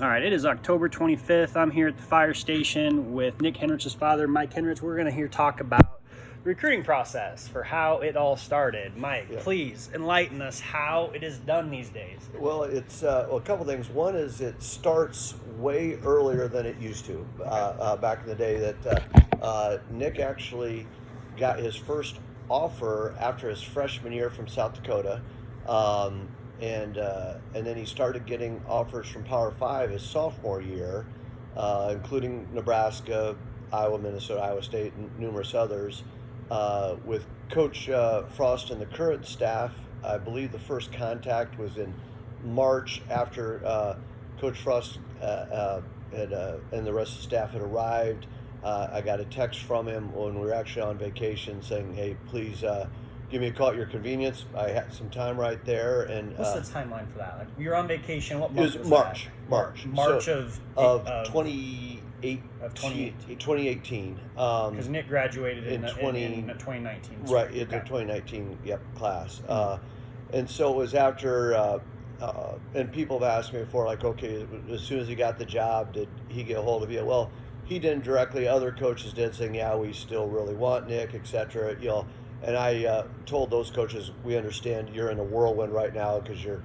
All right, it is October 25th. I'm here at the fire station with Nick Henrich's father, Mike Henrich. We're going to talk about the recruiting process for how it all started. Mike, please enlighten us how it is done these days. Well, it's a couple things. One is it starts way earlier than it used to. Back in the day, that Nick actually got his first offer after his freshman year from South Dakota. And then he started getting offers from Power 5 his sophomore year, including Nebraska, Iowa, Minnesota, Iowa State, and numerous others. With Coach Frost and the current staff, I believe the first contact was in March after Coach Frost and the rest of the staff had arrived. I got a text from him when we were actually on vacation saying, "Hey, please give me a call at your convenience." I had some time right there. And what's the timeline for that? Like, we were on vacation. What month was March? March So, of 2018. Because Nick graduated in 2019. Right, in the 2019 class. And so it was after, and people have asked me before, like, okay, as soon as he got the job, did he get a hold of you? Well, he didn't directly. Other coaches did, saying, yeah, we still really want Nick, etc. And I told those coaches, we understand you're in a whirlwind right now because you're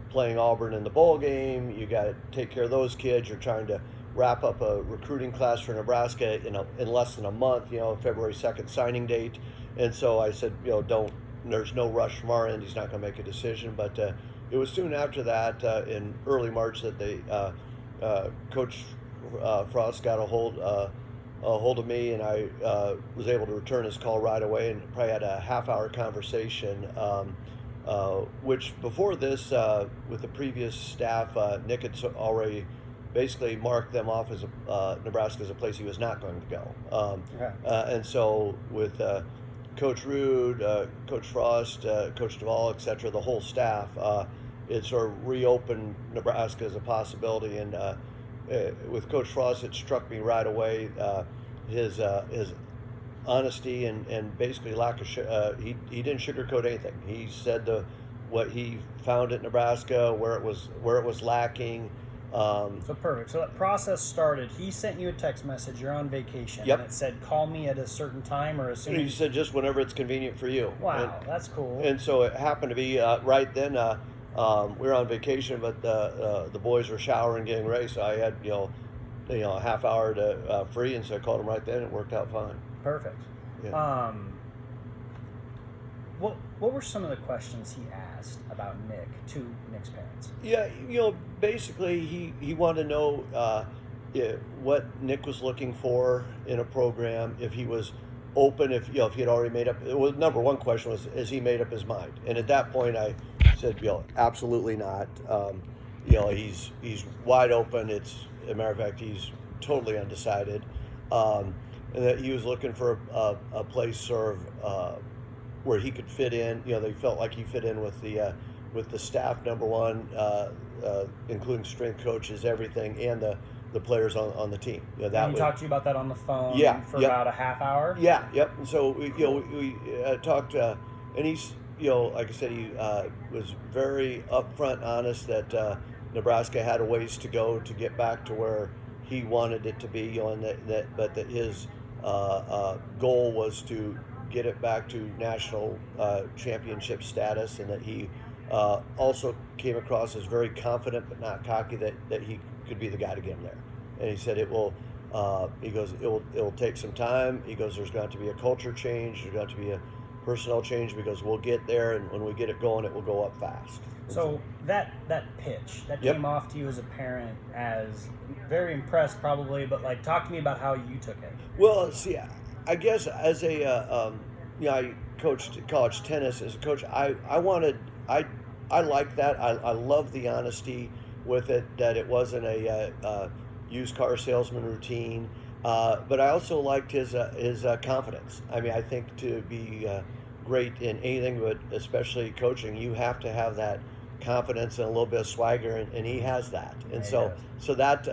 playing Auburn in the bowl game. You got to take care of those kids. You're trying to wrap up a recruiting class for Nebraska in less than a month. February 2nd signing date. And so I said, there's no rush from our end. He's not going to make a decision. But it was soon after that, in early March, that Coach Frost got a hold of me, and I was able to return his call right away, and probably had a half-hour conversation. Which before this, with the previous staff, Nick had already basically marked them off as Nebraska as a place he was not going to go. And so with Coach Rude, Coach Frost, Coach Duvall, etc., the whole staff, it sort of reopened Nebraska as a possibility. And with Coach Frost, it struck me right away his honesty and basically lack of he didn't sugarcoat anything. He said what he found at Nebraska, where it was lacking. So perfect. So that process started. He sent you a text message. You're on vacation. Yep. And it said, "Call me at a certain time or as soon." He said, "Just whenever it's convenient for you." Wow, that's cool. And so it happened to be right then. We were on vacation, but the boys were showering, getting ready, so I had a half hour to free, and so I called him right then. It worked out fine. Perfect. Yeah. What were some of the questions he asked about Nick to Nick's parents? Yeah, basically he wanted to know what Nick was looking for in a program, if he was open, if he had already made up. Well, number one question was, has he made up his mind? And at that point, I said, absolutely not. He's wide open. As a matter of fact, he's totally undecided, and that he was looking for a place sort of where he could fit in. They felt like he fit in with the staff, number one, including strength coaches, everything, and the players on the team. He talked to you about that on the phone for about a half hour? Yeah, yep. And so we talked, and he's, like I said, he was very upfront, honest that Nebraska had a ways to go to get back to where he wanted it to be, but that his goal was to get it back to national championship status, and that he also came across as very confident but not cocky that he could be the guy to get him there. And he said it will. He goes, it'll take some time. He goes, there's going to be a culture change. There's going to be a personnel change, because we'll get there, and when we get it going, it will go up fast. So that pitch that came off to you as a parent as very impressed, probably, but talk to me about how you took it. Well, see, I guess as I coached college tennis as a coach. I like that. I love the honesty with it, that it wasn't a used car salesman routine. But I also liked his confidence. I mean, I think to be great in anything, but especially coaching, you have to have that confidence and a little bit of swagger, and he has that. And so that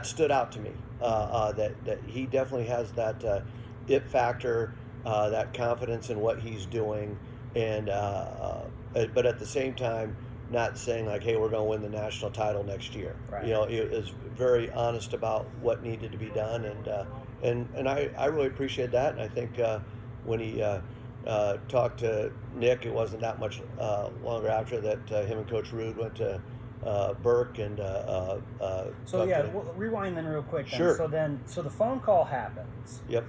stood out to me. That he definitely has that it factor, that confidence in what he's doing, and but at the same time, not saying like, hey, we're going to win the national title next year. Right. You know, he was very honest about what needed to be done, and I really appreciate that. And I think when he talked to Nick, it wasn't that much longer after that him and Coach Rude went to Burke and so yeah, we'll rewind then real quick. Then. Sure. So the phone call happens. Yep.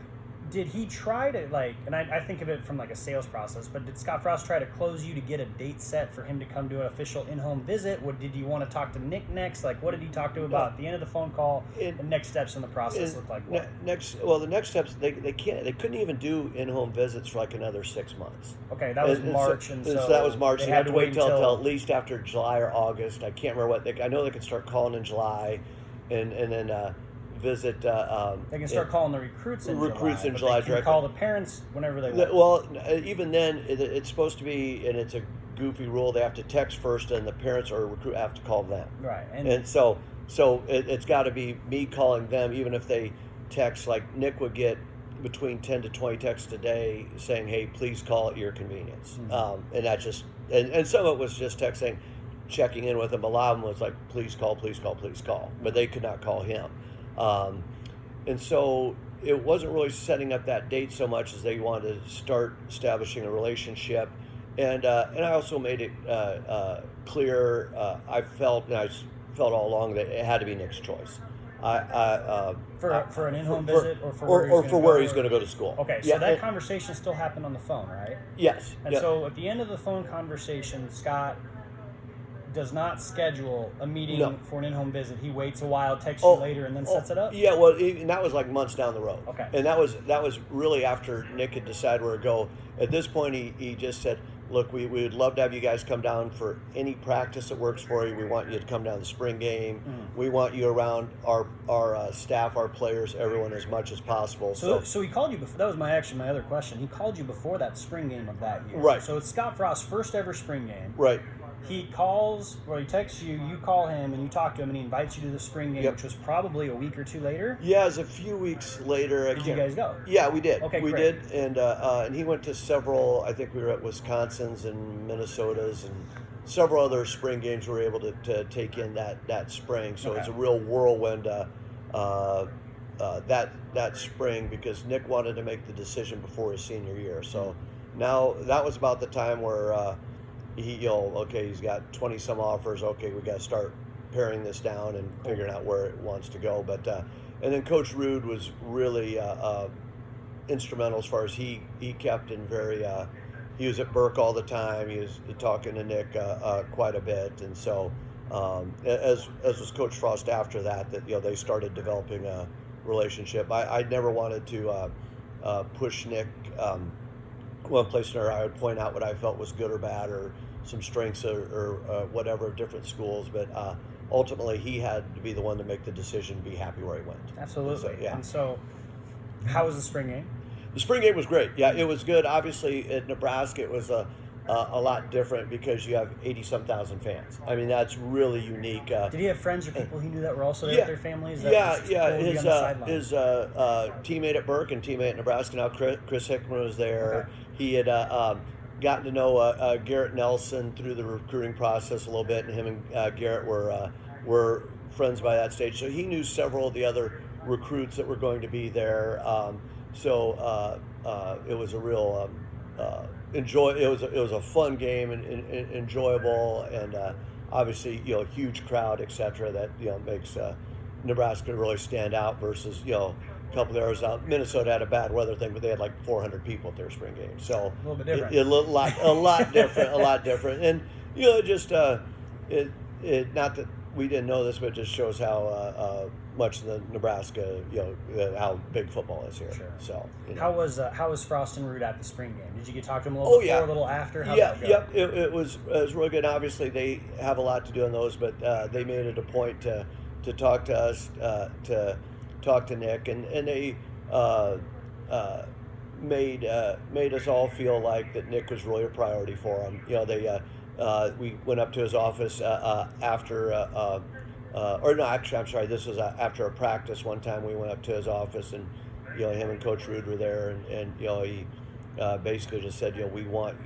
Did he try to, like, and I think of it from like a sales process, but did Scott Frost try to close you to get a date set for him to come to an official in-home visit? What did you want to talk to Nick next? Like, what did he talk to about at the end of the phone call? The next steps in the process look like what? The next steps, they couldn't even do in-home visits for like another 6 months. Okay, that was March, so that was March. They had to wait till at least after July or August. I can't remember what. I know they could start calling in July, and then visit. They can start calling the recruits in July. They can call the parents whenever they want. Well, even then, it's supposed to be, and it's a goofy rule. They have to text first, and the parents or recruit have to call them. Right, and so it's got to be me calling them, even if they text. Like Nick would get between 10 to 20 texts a day saying, "Hey, please call at your convenience," and that just and some of it was just texting, checking in with him. A lot of them was like, "Please call, please call, please call," but they could not call him. And so it wasn't really setting up that date so much as they wanted to start establishing a relationship. And I also made it clear, I felt all along that it had to be Nick's choice. For an in-home visit or for where he's going to go to school. Okay, so that conversation still happened on the phone, right? Yes. And so at the end of the phone conversation, Scott does not schedule a meeting for an in-home visit. He waits a while, texts you later, and then sets it up? Yeah, well, and that was like months down the road. Okay. And that was really after Nick had decided where to go. At this point, he just said, look, we would love to have you guys come down for any practice that works for you. We want you to come down to the spring game. Mm-hmm. We want you around our staff, our players, everyone as much as possible. So he called you before. That was my other question. He called you before that spring game of that year. Right. So it's Scott Frost's first ever spring game. Right. He calls, or he texts you, you call him, and you talk to him, and he invites you to the spring game, which was probably a week or two later? Yeah, it was a few weeks later. Did you guys go? Yeah, we did. Okay, we great. did, and he went to several, I think we were at Wisconsin's and Minnesota's, and several other spring games we were able to take in that spring. So it's a real whirlwind that spring, because Nick wanted to make the decision before his senior year. So now that was about the time where he's got 20 some offers. Okay, we got to start paring this down and figuring out where it wants to go. But and then Coach Rude was really instrumental as far as he kept in very. He was at Burke all the time. He was talking to Nick quite a bit, and so as was Coach Frost after that they started developing a relationship. I never wanted to push Nick. One place or another, I would point out what I felt was good or bad, or some strengths or whatever of different schools. But ultimately, he had to be the one to make the decision, be happy where he went. Absolutely. And so how was the spring game? The spring game was great. Yeah, it was good. Obviously, at Nebraska, it was a lot different because you have 80-some thousand fans. I mean, that's really unique. Did he have friends or people he knew that were also there with their families? His teammate at Burke and teammate at Nebraska now, Chris Hickman, was there. Okay. He had gotten to know Garrett Nelson through the recruiting process a little bit, and him and Garrett were friends by that stage. So he knew several of the other recruits that were going to be there. So it was a real It was a fun game and enjoyable, and obviously huge crowd, etc. That makes Nebraska really stand out versus a couple of areas out. Minnesota had a bad weather thing, but they had like 400 people at their spring game, so a little bit different. A lot different, and just it not that we didn't know this, but it just shows how much the Nebraska, how big football is here. Sure. So how was Frost and Root at the spring game? Did you get to talk to them a little before, a little after? How'd that go? Yep. It was really good. Obviously, they have a lot to do on those, but they made it a point to talk to us, to talk to Nick, and they made us all feel like that Nick was really a priority for them. We went up to his office after. This was after a practice one time. We went up to his office, and him and Coach Rude were there, and he basically just said, we want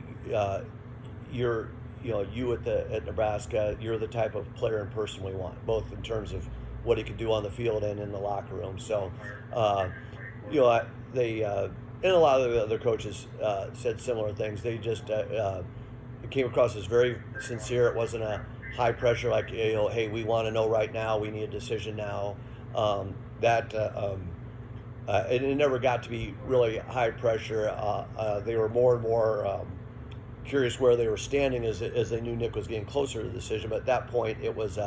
you at Nebraska, you're the type of player and person we want, both in terms of what he could do on the field and in the locker room. So, they and a lot of the other coaches said similar things. They just it came across as very sincere. It wasn't a high pressure like, hey, we want to know right now, we need a decision now. It never got to be really high pressure. They were more and more curious where they were standing as they knew Nick was getting closer to the decision. But at that point, it was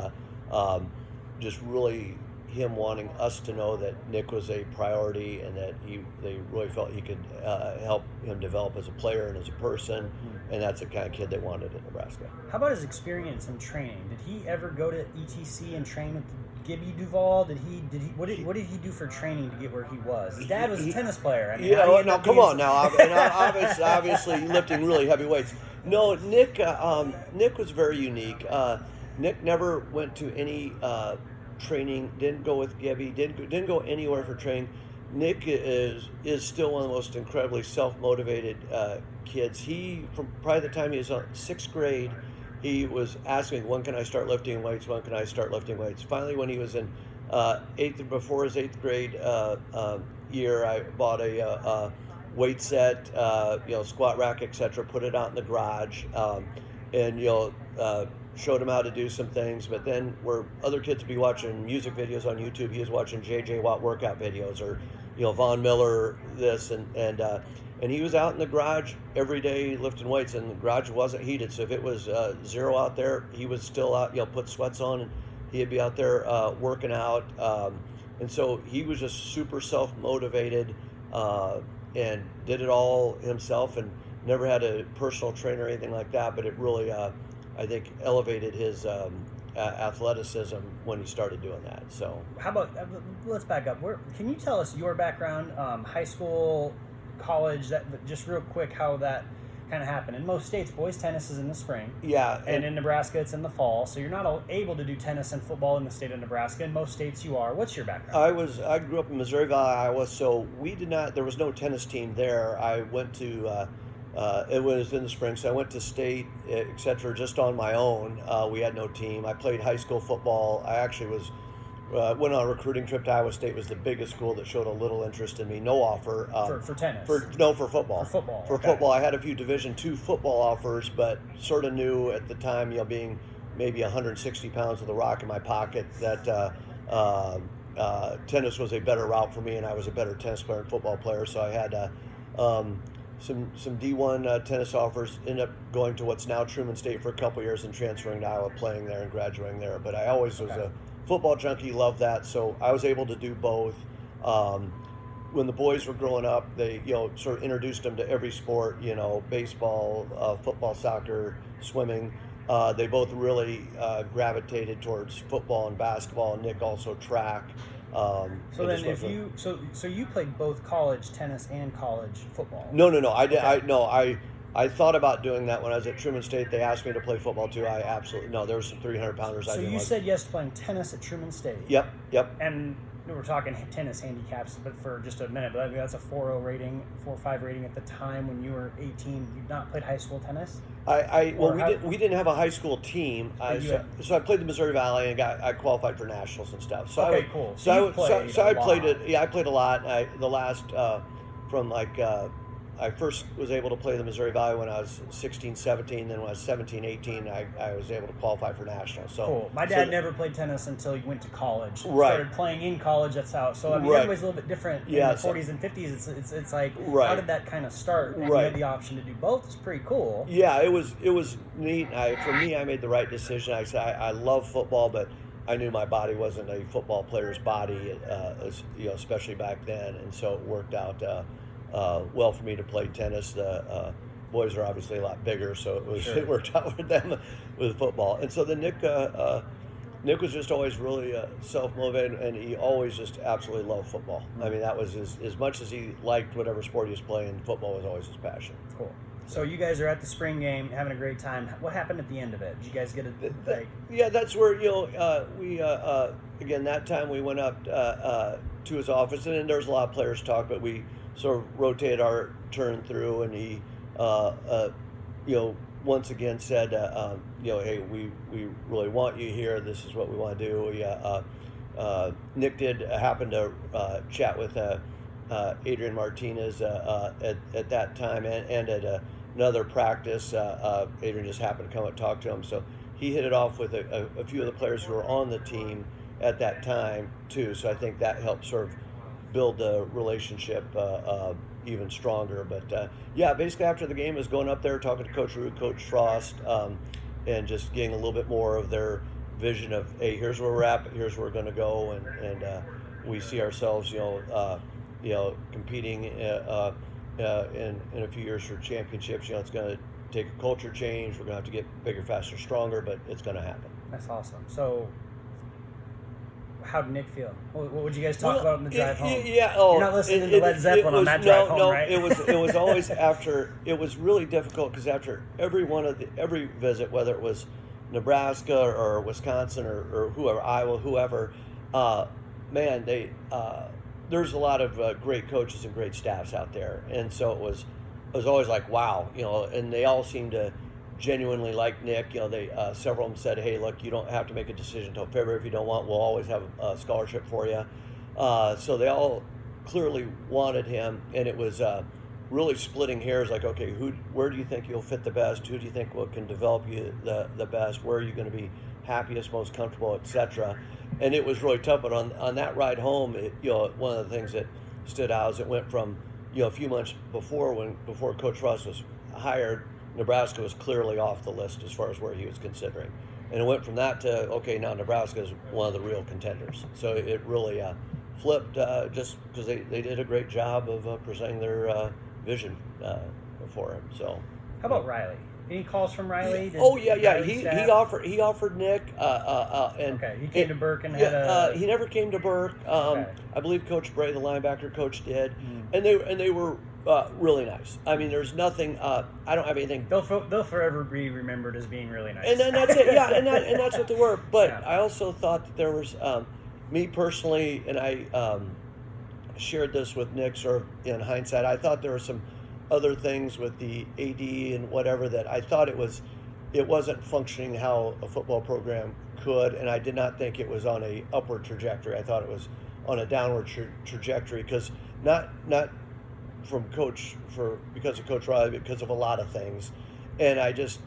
just really him wanting us to know that Nick was a priority and that they really felt he could help him develop as a player and as a person, and that's the kind of kid they wanted in Nebraska. How about his experience in training? Did he ever go to ETC and train with Gibby Duval? What did he do for training to get where he was? His dad was a tennis player. I mean, now come on now. And obviously lifting really heavy weights. No, Nick was very unique. Nick never went to any training, didn't go with Gibby, didn't go anywhere for training. Nick is still one of the most incredibly self-motivated kids. He, from probably the time he was in 6th grade, he was asking me, when can I start lifting weights? When can I start lifting weights? Finally, when he was in before his 8th grade year, I bought a weight set, squat rack, etc. Put it out in the garage, and showed him how to do some things. But then, where other kids would be watching music videos on YouTube, he was watching J.J. Watt workout videos, or Von Miller this, and he was out in the garage every day lifting weights, and the garage wasn't heated, so if it was 0 out there, he was still out, put sweats on, and he'd be out there working out. And so he was just super self-motivated and did it all himself, and never had a personal trainer or anything like that, but it really, I think, elevated his athleticism when he started doing that. So how about, let's back up. Can you tell us your background, high school, college, that just real quick, how that kind of happened? In most states, boys tennis is in the spring. Yeah. And in Nebraska, it's in the fall. So you're not able to do tennis and football in the state of Nebraska. In most states, you are. What's your background? I grew up in Missouri Valley, Iowa, so there was no tennis team there. I went to, it was in the spring, so I went to state, etc., just on my own. We had no team. I played high school football. I actually went on a recruiting trip to Iowa State. Was the biggest school that showed a little interest in me. No offer. For tennis? For football. For football. For football. I had a few Division II football offers, but sort of knew at the time, being maybe 160 pounds with a rock in my pocket, that tennis was a better route for me, and I was a better tennis player and football player. So I had some D1 tennis offers. Ended up going to what's now Truman State for a couple years and transferring to Iowa, playing there and graduating there. But I always was a football junkie, loved that, so I was able to do both. When the boys were growing up, they sort of introduced them to every sport, baseball, football, soccer, swimming. They both really gravitated towards football and basketball, and Nick also track. So you played both college tennis and college football? No. I thought about doing that when I was at Truman State. They asked me to play football too. I absolutely no. There were some 300-pounders. So you said yes to playing tennis at Truman State. Yep. And we're talking tennis handicaps, but for just a minute. But I mean, that's a 4.0 rating, 4.5 rating at the time when you were 18. You'd not played high school tennis. We didn't have a high school team. So I played the Missouri Valley and I qualified for nationals and stuff. So cool. So I played it. Yeah, I played a lot. I first was able to play the Missouri Valley when I was 16, 17. Then when I was 17, 18, I was able to qualify for nationals. So cool. My dad never played tennis until he went to college. Right. Started playing in college. That's how. So I mean, everybody's a little bit different. In the 40s and 50s, it's like, how did that kind of start? And you had the option to do both. It's pretty cool. Yeah, it was neat. For me, I made the right decision. I said I love football, but I knew my body wasn't a football player's body, especially back then, and so it worked out well for me to play tennis. The boys are obviously a lot bigger, so it worked out with them with football. And so then Nick was just always really self-motivated, and he always just absolutely loved football. I mean, that was as much as he liked whatever sport he was playing, football was always his passion. Cool. So you guys are at the spring game, having a great time. What happened at the end of it? Did you guys get Yeah, that's where we again that time we went up to his office, and then there was a lot of players talk, but we sort of rotated our turn through, and he once again said, hey, we really want you here. This is what we want to do. Nick did happen to chat with Adrian Martinez at that time and at another practice. Adrian just happened to come and talk to him. So he hit it off with a few of the players who were on the team at that time, too. So I think that helped sort of build the relationship even stronger. But basically after the game is going up there, talking to Coach Root, Coach Frost, and just getting a little bit more of their vision of, hey, here's where we're at, but here's where we're going to go, and we see ourselves, competing in a few years for championships. It's going to take a culture change. We're going to have to get bigger, faster, stronger, but it's going to happen. That's awesome. So, how did Nick feel? What would you guys talk about in the drive home? You're not listening to Led Zeppelin on that drive home, right? it was always after. It was really difficult because after every visit, whether it was Nebraska or Wisconsin or whoever, Iowa, whoever, there's a lot of great coaches and great staffs out there, and so it was always like, wow, and they all seemed to genuinely like Nick. They several of them said, hey, look, you don't have to make a decision until February if you don't want. We'll always have a scholarship for you. So they all clearly wanted him, and it was really splitting hairs. Like, okay, where do you think you'll fit the best? Who do you think can develop you the best? Where are you going to be happiest, most comfortable, etc. And it was really tough. But on that ride home, one of the things that stood out is it went from a few months before Coach Frost was hired, Nebraska was clearly off the list as far as where he was considering. And it went from that to, okay, now Nebraska is one of the real contenders. So it really flipped just because they did a great job of presenting their vision for him. So, how about Riley? Any calls from Riley? He offered Nick. He came to Burke and had he never came to Burke. I believe Coach Bray, the linebacker coach, did, and they were really nice. I mean, there's nothing. I don't have anything. They'll forever be remembered as being really nice. And then that's it. Yeah, and that's what they were. But I also thought that there was me personally, and I shared this with Nick. Sort of in hindsight, I thought there were some other things with the AD and whatever that I thought it wasn't functioning how a football program could, and I did not think it was on a upward trajectory. I thought it was on a downward trajectory because not because of Coach Riley, but because of a lot of things, and I just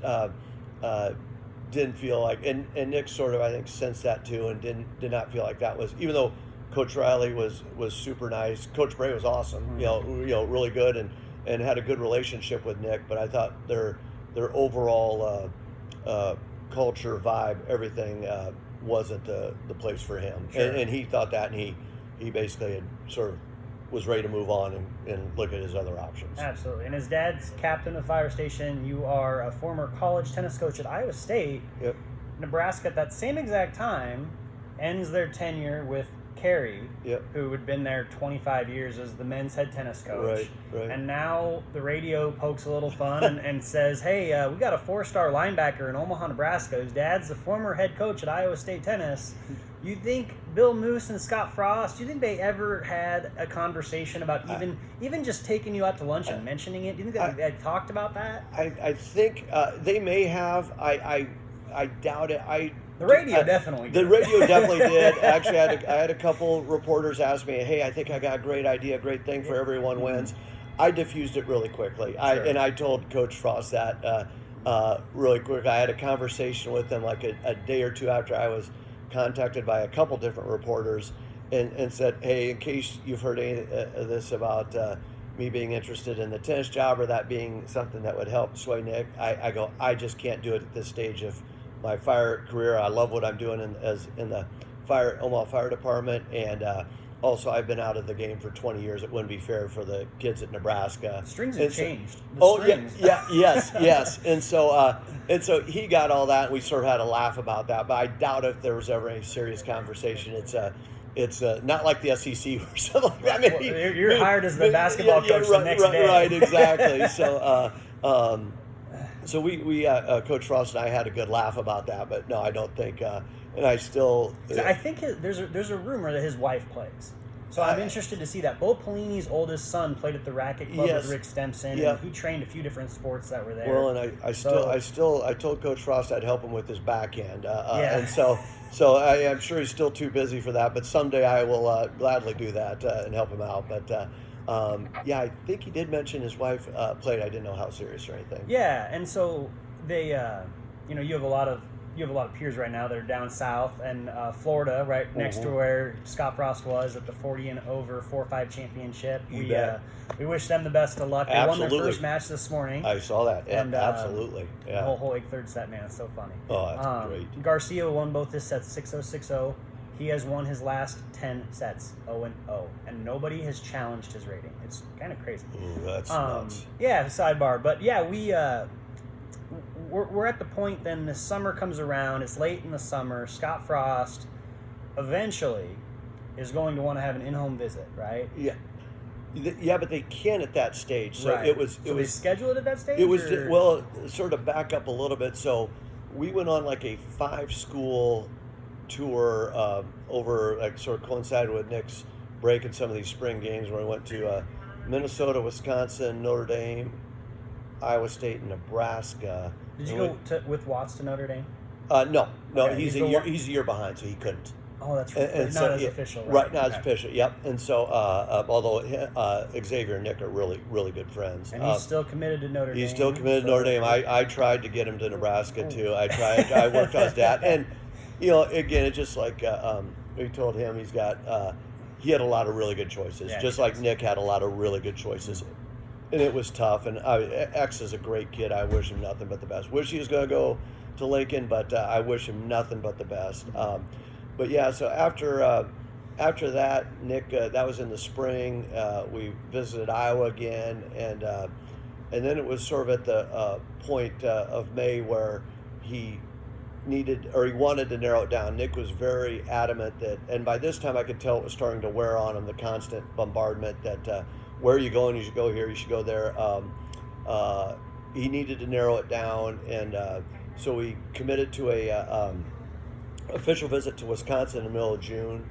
didn't feel like, and Nick sort of I think sensed that too, and did not feel like that was, even though Coach Riley was super nice. Coach Bray was awesome, really good and had a good relationship with Nick, but I thought their overall culture, vibe, everything wasn't the place for him. Sure. And he thought that, and he basically had sort of was ready to move on and look at his other options. Absolutely. And his dad's captain of Fire Station. You are a former college tennis coach at Iowa State. Yep. Nebraska at that same exact time ends their tenure with Carey, who had been there 25 years as the men's head tennis coach. Right. And now the radio pokes a little fun and says, hey, we got a 4-star linebacker in Omaha, Nebraska, whose dad's the former head coach at Iowa State tennis. You think Bill Moose and Scott Frost, do you think they ever had a conversation about even just taking you out to lunch and mentioning it? Do you think they had talked about that? I think they may have. I doubt it. The radio definitely did. The radio definitely did. Actually, I had a couple reporters ask me, hey, I think I got a great idea, great thing for everyone wins. I diffused it really quickly. Sure. I told Coach Frost that really quick. I had a conversation with him like a day or two after I was contacted by a couple different reporters and said, hey, in case you've heard any of this about me being interested in the tennis job or that being something that would help sway Nick, I just can't do it at this stage of my fire career. I love what I'm doing in the Omaha Fire Department, and also I've been out of the game for 20 years. It wouldn't be fair for the kids at Nebraska. Strings have changed. Yes. And so he got all that, and we sort of had a laugh about that. But I doubt if there was ever any serious conversation. It's not like the SEC or something like that. I mean, you're hired as the basketball coach the next day. Right, exactly. So we Coach Frost and I had a good laugh about that, but no, I don't think, and I still. I think there's a rumor that his wife plays. So I'm interested to see that. Bo Pelini's oldest son played at the Racket Club with Rick Stempson, and he trained a few different sports that were there. Well, and I told Coach Frost I'd help him with his backhand, and so I'm sure he's still too busy for that. But someday I will gladly do that and help him out. But I think he did mention his wife played. I didn't know how serious or anything. Yeah, and so they, you have a lot of peers right now that are down south, and Florida, right next to where Scott Frost was at the 40 and over 4-5 championship. We wish them the best of luck. They won their first match this morning. I saw that. Yeah, and, absolutely. Yeah. The whole third set, man, it's so funny. Oh, that's great. Garcia won both his sets 6-0, 6-0. He has won his last 10 sets 0-0, and nobody has challenged his rating. It's kind of crazy. Ooh, that's nuts. Yeah, sidebar. But yeah, we're at the point then the summer comes around. It's late in the summer. Scott Frost eventually is going to want to have an in-home visit, right? Yeah. Yeah, but they can't at that stage. So right. They schedule it at that stage? It was well, sort of back up a little bit. So we went on like a 5-school tour over, like sort of coincided with Nick's break in some of these spring games where we went to Minnesota, Wisconsin, Notre Dame, Iowa State, and Nebraska. Did you go with Watts to Notre Dame? No. Okay. He's a year behind, so he couldn't. Oh, that's right. Not as official. Right, not as official. Yep. And so, although Xavier and Nick are really, really good friends, and he's still committed to Notre Dame. He's still committed to Notre Dame. I tried to get him to Nebraska too. I worked on his dad, and again, it's just like we told him he had a lot of really good choices, just like Nick had a lot of really good choices. And it was tough, and X is a great kid. I wish him nothing but the best. Wish he was going to go to Lincoln, but I wish him nothing but the best. But yeah, so after that, Nick, that was in the spring. We visited Iowa again, and then it was sort of at the point of May where he wanted to narrow it down. Nick was very adamant that, and by this time I could tell it was starting to wear on him, the constant bombardment that where are you going? You should go here. You should go there. He needed to narrow it down, and so we committed to a official visit to Wisconsin in the middle of June,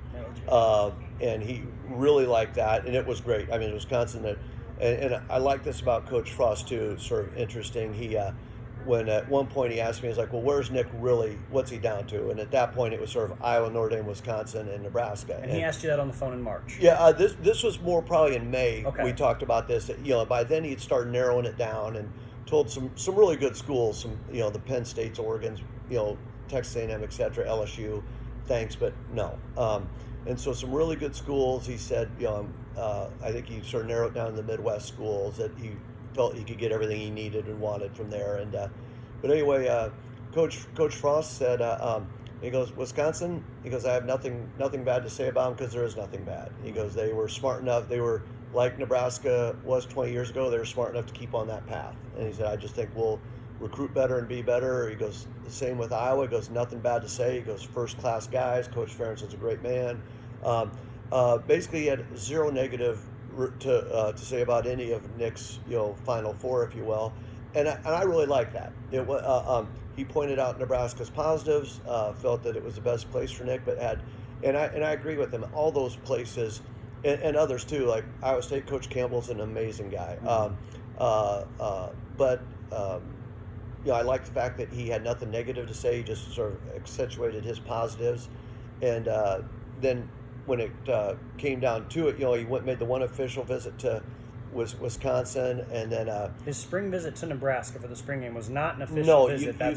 and he really liked that, and it was great. I mean, Wisconsin, and I like this about Coach Frost too. Sort of interesting. He when at one point he asked me, he's like, well, where's Nick really, what's he down to? And at that point it was sort of Iowa, Notre Dame, Wisconsin, and Nebraska. And he asked you that on the phone in March? Yeah, this was more probably in May. Okay. We talked about this. By then he'd started narrowing it down and told some really good schools, the Penn States, Oregon's, Texas A&M, et cetera, LSU, thanks, but no. And so some really good schools, he said, I think he sort of narrowed down the Midwest schools that he felt he could get everything he needed and wanted from there. And but anyway, Coach Frost said, he goes, Wisconsin, he goes, I have nothing bad to say about them because there is nothing bad. He goes, they were smart enough, they were like Nebraska was 20 years ago, they were smart enough to keep on that path. And he said, I just think we'll recruit better and be better. He goes, the same with Iowa. He goes, nothing bad to say. He goes, first-class guys. Coach Ferentz is a great man. Basically, he had zero negative to say about any of Nick's, Final Four, if you will. And I really like that. It was, he pointed out Nebraska's positives, felt that it was the best place for Nick, but and I agree with him. All those places, and others too, like Iowa State, Coach Campbell's an amazing guy. But I like the fact that he had nothing negative to say. He just sort of accentuated his positives. And then when it came down to it, he made the one official visit to Wisconsin, and then his spring visit to Nebraska for the spring game was not an official visit. They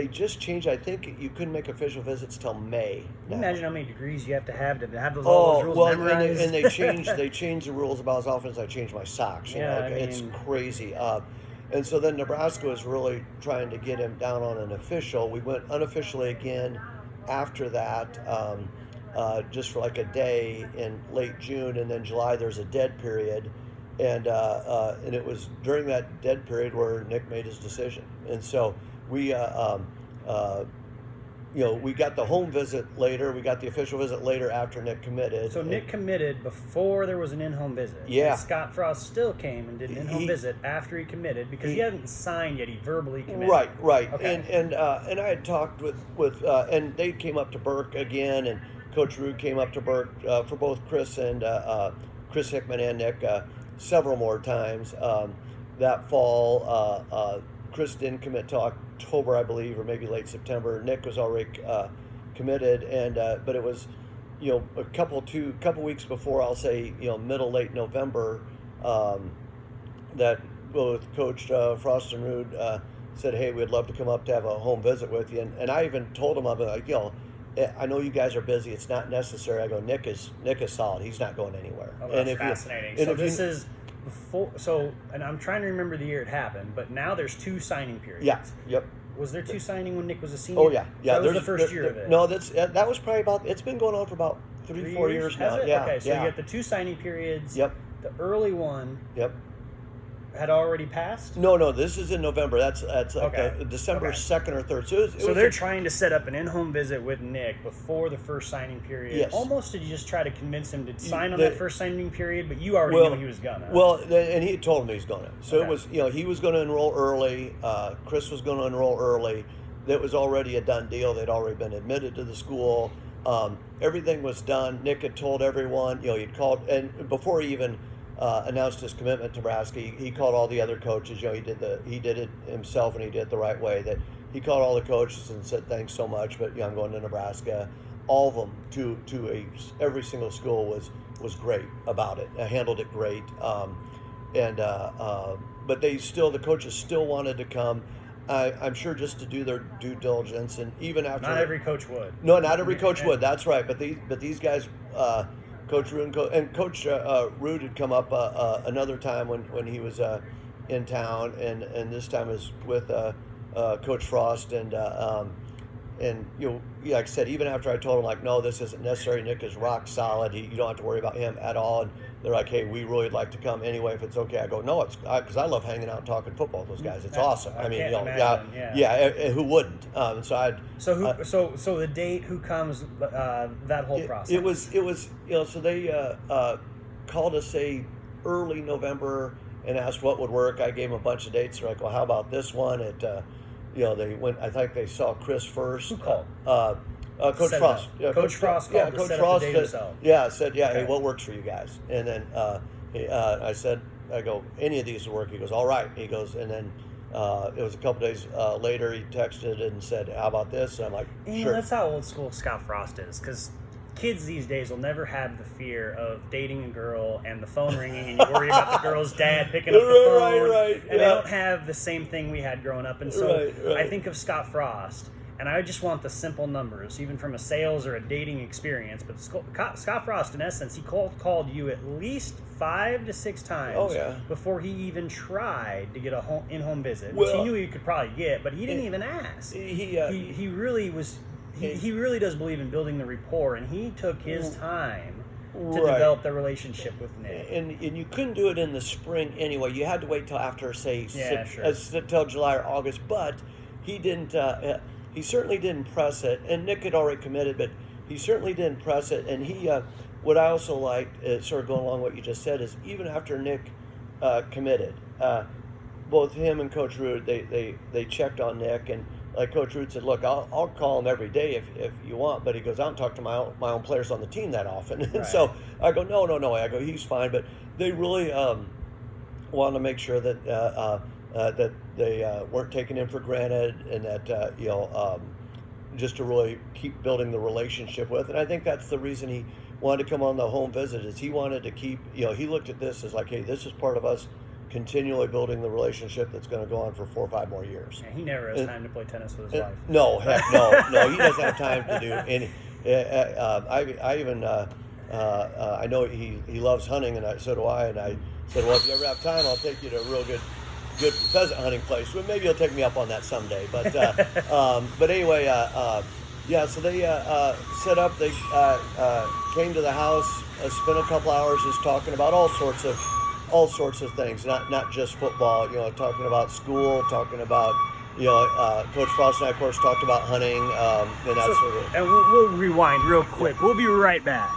just changed. I think you couldn't make official visits till May. Can you imagine how many degrees you have to have all those rules memorized? And they changed the rules about as often as I change my socks. It's crazy. And so then Nebraska was really trying to get him down on an official. We went unofficially again after that, just for like a day in late June, and then July there's a dead period, and it was during that dead period where Nick made his decision. And so we we got the home visit later. We got the official visit later after Nick committed. So Nick committed before there was an in-home visit. Yeah. And Scott Frost still came and did an in-home visit after he committed because he hadn't signed yet. He verbally committed. Right. Okay. And I had talked with and they came up to Burke again, and Coach Rude came up to Burke for both Chris Hickman and Nick several more times. That fall, Chris didn't commit till October, I believe, or maybe late September. Nick was already committed, but it was, a couple weeks before, I'll say, late November, that both Coach Frost and Rude said, hey, we'd love to come up to have a home visit with you. And I even told him, I'm like, I know you guys are busy. It's not necessary. I go, Nick is solid. He's not going anywhere. Oh, that's fascinating. So this is before. So, and I'm trying to remember the year it happened, but now there's 2 signing periods. Yeah. Yep. Was there 2 signing when Nick was a senior? Oh yeah. So that was the first year of it. No, that was probably about. It's been going on for about 3-4 years now. It? Yeah. Okay. So yeah. you got the 2 signing periods. Yep. The early one. Yep. Had already passed? No. This is in November. That's like okay. December 2nd or 3rd. So they're trying to set up an in-home visit with Nick before the first signing period. Yes. Almost did you just try to convince him to sign on that first signing period, but you already knew he was gonna. Well, and he told me he's gonna. So okay. It was, he was going to enroll early. Chris was going to enroll early. That was already a done deal. They'd already been admitted to the school. Everything was done. Nick had told everyone. He'd called, and before he even announced his commitment to Nebraska, he called all the other coaches. He did it himself, and he did it the right way. That he called all the coaches and said, "Thanks so much, but I'm going to Nebraska." All of them every single school was great about it. Handled it great, but the coaches still wanted to come. I'm sure just to do their due diligence, and even after not every coach would. No, not every coach would. That's right. But these guys. Coach Rude and Coach Rude had come up another time when he was in town, and this time was with Coach Frost, and like I said, even after I told him, like, no, this isn't necessary. Nick is rock solid. You don't have to worry about him at all. And they're like, hey, we really would like to come anyway if it's okay. I go, no, it's because I love hanging out and talking football with those guys. It's awesome. I mean, who wouldn't? So the date, who comes, that whole process. It was so they called us early November and asked what would work. I gave them a bunch of dates. They're like, well, how about this one? They went. I think they saw Chris first. Who called? Coach Frost. Coach Frost called to set up the date himself. Yeah, said, hey, what works for you guys? And then I go, any of these will work. He goes, all right. He goes, and then it was a couple days later, he texted and said, how about this? And I'm like, sure. That's how old school Scott Frost is, because kids these days will never have the fear of dating a girl and the phone ringing and you worry about the girl's dad picking up the phone. Right, and they don't have the same thing we had growing up. And so right. I think of Scott Frost, and I just want the simple numbers, even from a sales or a dating experience. But Scott Frost, in essence, he called you at least 5 to 6 times before he even tried to get a in-home visit, which he knew he could probably get, but he didn't even ask. He really was... He really does believe in building the rapport, and he took his time to develop the relationship with Nick. And you couldn't do it in the spring anyway. You had to wait till after, till July or August. But he didn't. He certainly didn't press it. And Nick had already committed, but he certainly didn't press it. And he, what I also liked, sort of going along with what you just said, is even after Nick committed, both him and Coach Rude, they checked on Nick. And like Coach Rude said, look, I'll call him every day if you want, but he goes, I don't talk to my own players on the team that often. And so I go, no. I go, he's fine. But they really wanted to make sure that that they weren't taken in for granted, and that just to really keep building the relationship with. And I think that's the reason he wanted to come on the home visit, is he wanted to keep, he looked at this as like, hey, this is part of us continually building the relationship that's going to go on for 4 or 5 more years. Yeah, he never has time to play tennis with his wife. No, heck no. He doesn't have time to do any. I even I know he loves hunting, and so do I. And I said, well, if you ever have time, I'll take you to a real good pheasant hunting place. Well, maybe you'll take me up on that someday. But anyway, so they set up. They came to the house, spent a couple hours just talking about all sorts of things, not just football, talking about school, talking about, Coach Frost and I, of course, talked about hunting, and that sort of. And we'll rewind real quick. We'll be right back.